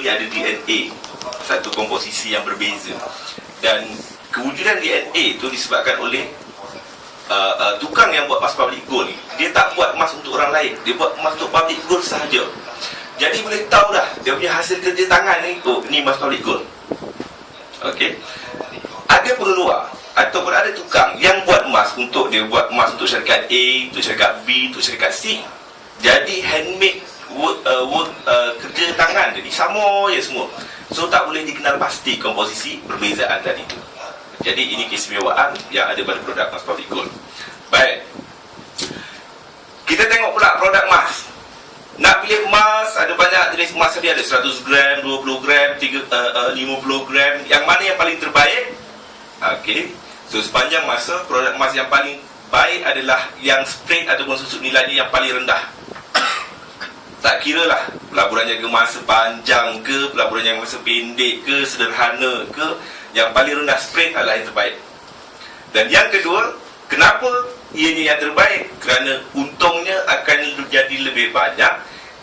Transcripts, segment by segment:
ada DNA, satu komposisi yang berbeza. Dan kewujudan DNA itu disebabkan oleh tukang yang buat emas public gold ni. Dia tak buat emas untuk orang lain, dia buat emas untuk public gold sahaja. Jadi boleh tahu dah dia punya hasil kerja tangan ni, oh ni emas public gold. Okey. Ada pengeluar ataupun ada tukang yang buat emas untuk, dia buat emas untuk syarikat A, untuk syarikat B, untuk syarikat C. Jadi handmade work kerja tangan, jadi sama je semua. So tak boleh dikenal pasti komposisi perbezaan tadi itu. Jadi ini keistimewaan yang ada pada produk emas public gold. Baik, kita tengok pula produk emas. Nak pilih emas, ada banyak jenis emas tadi. Ada 100 gram, 20 gram, 50 gram. Yang mana yang paling terbaik? Okey. So sepanjang masa, produk emas yang paling baik adalah yang spread ataupun susut nilainya yang paling rendah. Tak kira lah pelaburan jaga masa panjang ke, pelaburan jaga masa pendek ke, sederhana ke, yang paling rendah spread adalah yang terbaik. Dan yang kedua, kenapa ianya yang terbaik? Kerana untungnya akan jadi lebih banyak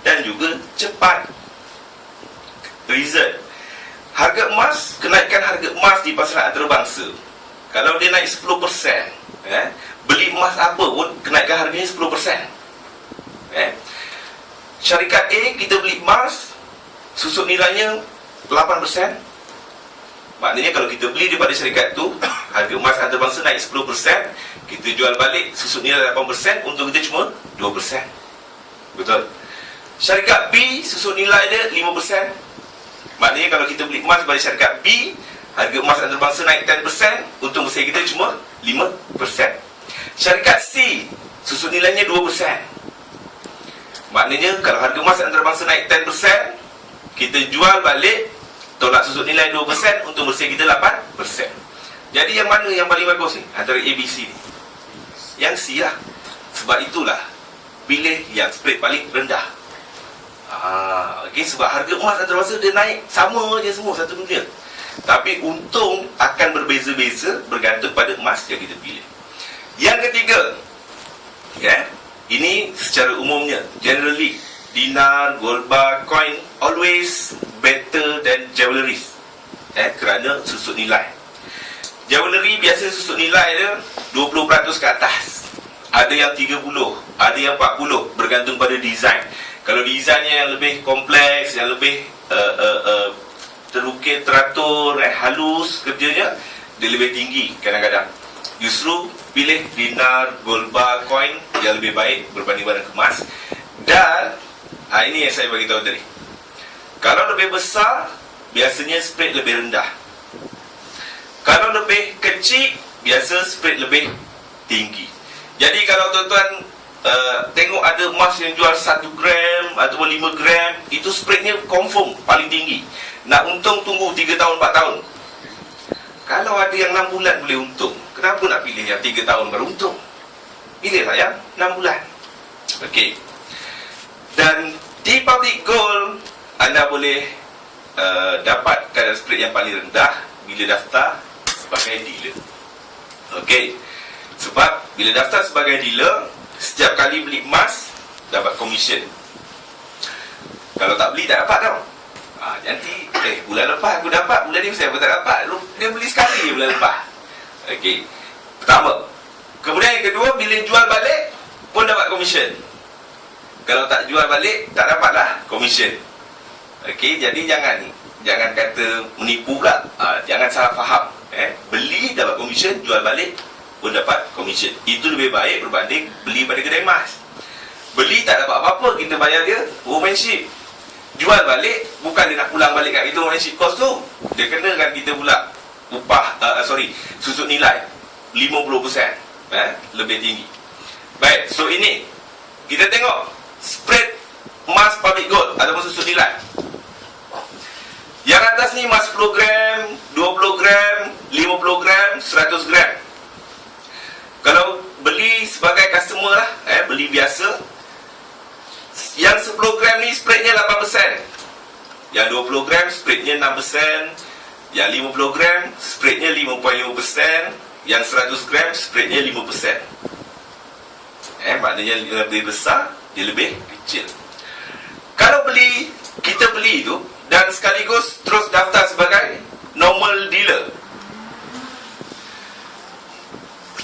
dan juga cepat. Reason, harga emas, kenaikan harga emas di pasaran antarabangsa, kalau dia naik 10%, beli emas apa pun kenaikan harganya 10%. Syarikat A, kita beli emas, susut nilainya 8%. Maknanya kalau kita beli daripada syarikat tu, harga emas antarabangsa naik 10%, kita jual balik susut nilai 8%, untung kita cuma 2%. Betul? Syarikat B, susut nilai dia 5%. Maknanya kalau kita beli emas daripada syarikat B, harga emas antarabangsa naik 10%, untung bersih kita cuma 5%. Syarikat C, susut nilainya 2%. Maknanya kalau harga emas antarabangsa naik 10%, kita jual balik, tolak susut nilai 2%, untung bersih kita 8%. Jadi yang mana yang paling bagus ni antara A, B, C ni? Yang C lah. Sebab itulah pilih yang spread paling rendah. Okay, sebab harga emas antarabangsa dia naik sama je semua satu dunia, tapi untung akan berbeza-beza bergantung pada emas yang kita pilih. Yang ketiga, ini secara umumnya, generally, dinar, gold bar, coin always better than jewellery, kerana susut nilai. Jewellery biasa susut nilai dia 20% ke atas. Ada yang 30, ada yang 40, bergantung pada design. Kalau desainnya yang lebih kompleks, yang lebih terukir, teratur, halus kerjanya, dia lebih tinggi kadang-kadang. Justru pilih dinar, gold bar, coin yang lebih baik berbanding barang kemas. Dan ini yang saya bagi tahu tadi, kalau lebih besar, biasanya spread lebih rendah. Kalau lebih kecil, biasa spread lebih tinggi. Jadi kalau tuan-tuan tengok ada emas yang jual 1 gram ataupun 5 gram, itu spreadnya confirm paling tinggi. Nak untung tunggu 3 tahun, 4 tahun. Kalau ada yang 6 bulan boleh untung, kenapa nak pilih yang 3 tahun baru untung? Pilihlah yang 6 bulan. Okey. Dan di public gold, anda boleh dapat kadar spread yang paling rendah bila daftar sebagai dealer. Okey. Sebab bila daftar sebagai dealer, setiap kali beli emas dapat komisen. Kalau tak beli tak dapat tau. Nanti bulan lepas aku dapat, bulan ni saya pun tak dapat. Dia beli sekali bulan lepas. Okey. Pertama. Kemudian yang kedua, bila jual balik pun dapat komisen. Kalau tak jual balik, tak dapatlah komisen. Okey, jadi jangan kata menipu pula. Jangan salah faham. Beli dapat komisen, jual balik pun dapat komisen. Itu lebih baik berbanding beli pada kedai emas. Beli tak dapat apa-apa, kita bayar dia workmanship. Jual balik, bukan dia nak pulang balik kat kita workmanship cost tu, dia kenakan kita pula upah, susut nilai 50%, lebih tinggi. Baik, so ini kita tengok spread emas public gold ataupun susut nilai. Yang atas ni emas 10 gram, 20 gram, 50 gram, 100 gram. Kalau beli sebagai customer lah, beli biasa, yang 10 gram ni spreadnya 8%, yang 20 gram spreadnya 6%, yang 50 gram spreadnya 5.5%, yang 100 gram spreadnya 5%. Maknanya lebih besar, dia lebih kecil. Kalau kita beli tu dan sekaligus terus daftar sebagai normal dealer.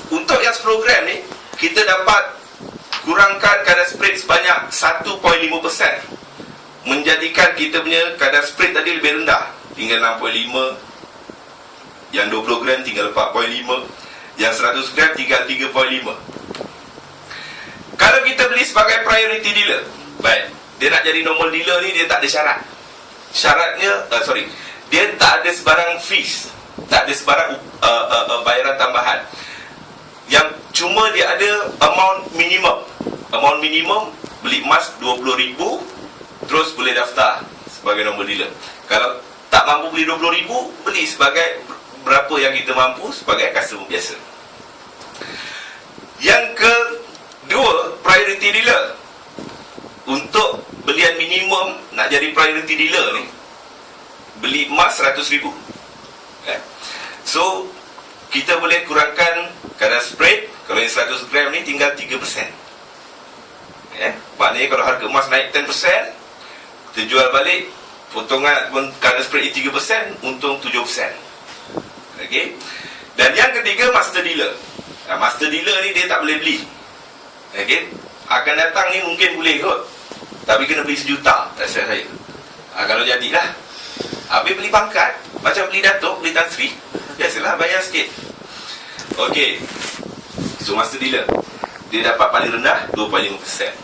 Untuk yang 10 gram ni, kita dapat kurangkan kadar spread sebanyak 1.5%, menjadikan kita punya kadar spread tadi lebih rendah, tinggal 6.5, yang 20 gram tinggal 4.5, yang 100 gram tinggal 3.5. Kalau kita beli sebagai priority dealer, baik, dia nak jadi normal dealer ni, dia tak ada syarat. Syaratnya, dia tak ada sebarang fees, tak ada sebarang bayaran tambahan. Yang cuma dia ada amount minimum. Amount minimum, beli emas 20,000, terus boleh daftar sebagai normal dealer. Kalau tak mampu beli 20,000, beli sebagai berapa yang kita mampu sebagai customer biasa. Yang kedua, priority dealer. Untuk belian minimum nak jadi priority dealer ni, beli emas 100,000. So kita boleh kurangkan kadar spread. Kalau yang 100 gram ni tinggal 3%. Maknanya kalau harga emas naik 10%, kita jual balik, potongan kadar spread 3%, untung 7%. Okay. Dan yang ketiga, master dealer. Master dealer ni dia tak boleh beli. Okay. Akan datang ni mungkin boleh kot, tapi kena beli 1 juta, tak silap saya. Kalau jadilah, habis beli pangkat, macam beli Datuk, beli Tan Sri, biasalah bayar sikit. Okey. So master dealer, dia dapat paling rendah 2.5%.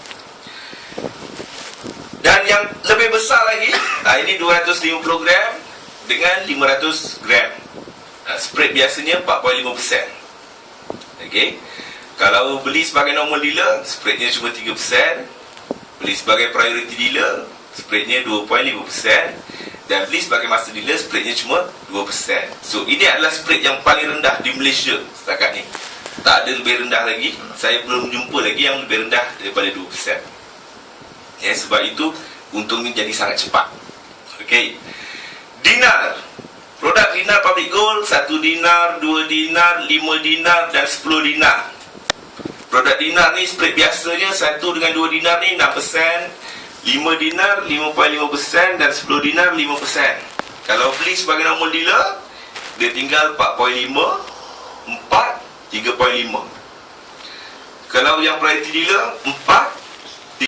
Dan yang lebih besar lagi, ini 250 gram dengan 500 gram. Spread biasanya 4.5%. Okey. Kalau beli sebagai normal dealer, spreadnya cuma 3%. Beli sebagai priority dealer, spreadnya 2.5%. Dan beli sebagai master dealer, spreadnya cuma 2%. So ini adalah spread yang paling rendah di Malaysia setakat ni. Tak ada lebih rendah lagi. Saya belum jumpa lagi yang lebih rendah daripada 2%. Sebab itu untungnya jadi sangat cepat. Okey. Dinar. Produk dinar public gold, 1 dinar, 2 dinar, 5 dinar dan 10 dinar. Produk dinar ni spread biasanya 1 dengan 2 dinar ni 6%, 5 dinar 5.5% dan 10 dinar 5%. Kalau beli sebagai normal dealer, dia tinggal 4.5, 4, 3.5. Kalau yang priority dealer, 4,